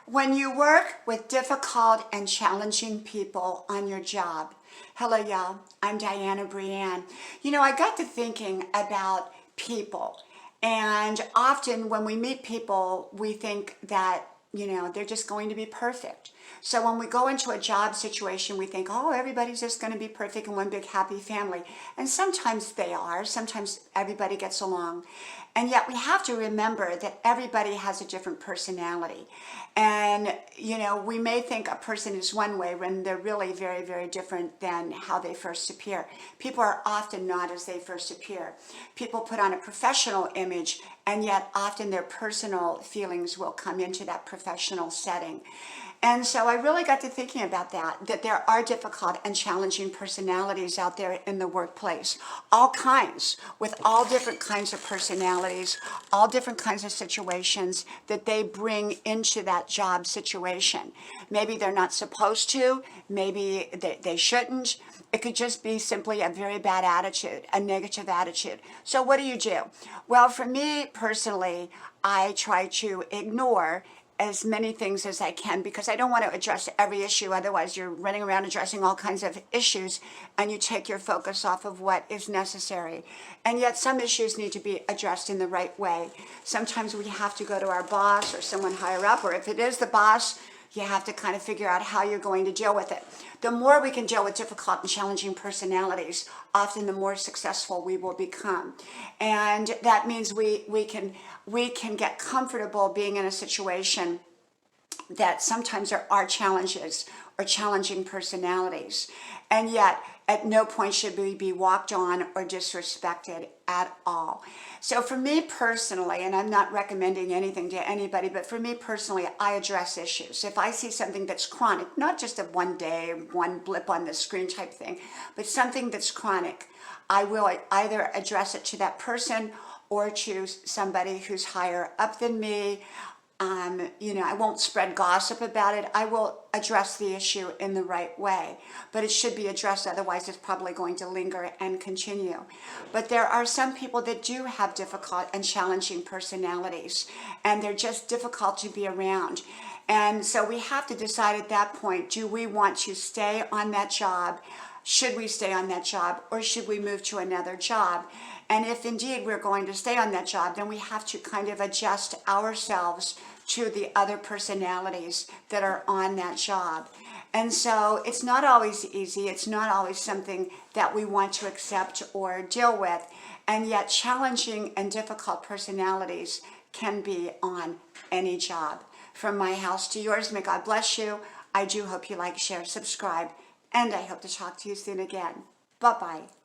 When you work with difficult and challenging people on your job. Hello, y'all. I'm Diana Brienne. I got to thinking about people. And often when we meet people, we think that, they're just going to be perfect. So when we go into a job situation, we think, oh, everybody's just going to be perfect in one big happy family. And sometimes they are. Sometimes everybody gets along. And yet we have to remember that everybody has a different personality. And, we may think a person is one way when they're really very, very different than how they first appear. People are often not as they first appear. People put on a professional image, and yet often their personal feelings will come into that professional setting. And so I really got to thinking about that there are difficult and challenging personalities out there in the workplace, all kinds, with all different kinds of personalities, all different kinds of situations that they bring into that job situation. Maybe they're not supposed to, maybe they shouldn't. It could just be simply a very bad attitude, a negative attitude. So what do? Well, for me personally, I try to ignore as many things as I can because I don't want to address every issue. Otherwise, you're running around addressing all kinds of issues and you take your focus off of what is necessary. And yet some issues need to be addressed in the right way. Sometimes we have to go to our boss or someone higher up, or if it is the boss, you have to kind of figure out how you're going to deal with it. The more we can deal with difficult and challenging personalities, often the more successful we will become. And that means we can get comfortable being in a situation that sometimes there are challenges or challenging personalities. And yet, at no point should we be walked on or disrespected at all. So for me personally, and I'm not recommending anything to anybody, but for me personally, I address issues. If I see something that's chronic, not just a one day, one blip on the screen type thing, but something that's chronic, I will either address it to that person or to somebody who's higher up than me. I won't spread gossip about it. I will address the issue in the right way, but it should be addressed. Otherwise, it's probably going to linger and continue. But there are some people that do have difficult and challenging personalities, and they're just difficult to be around. And so we have to decide at that point, do we want to stay on that job? Should we stay on that job, or should we move to another job? And if indeed we're going to stay on that job, then we have to kind of adjust ourselves to the other personalities that are on that job. And so it's not always easy. It's not always something that we want to accept or deal with. And yet challenging and difficult personalities can be on any job. From my house to yours, may God bless you. I do hope you like, share, subscribe, and I hope to talk to you soon again. Bye-bye.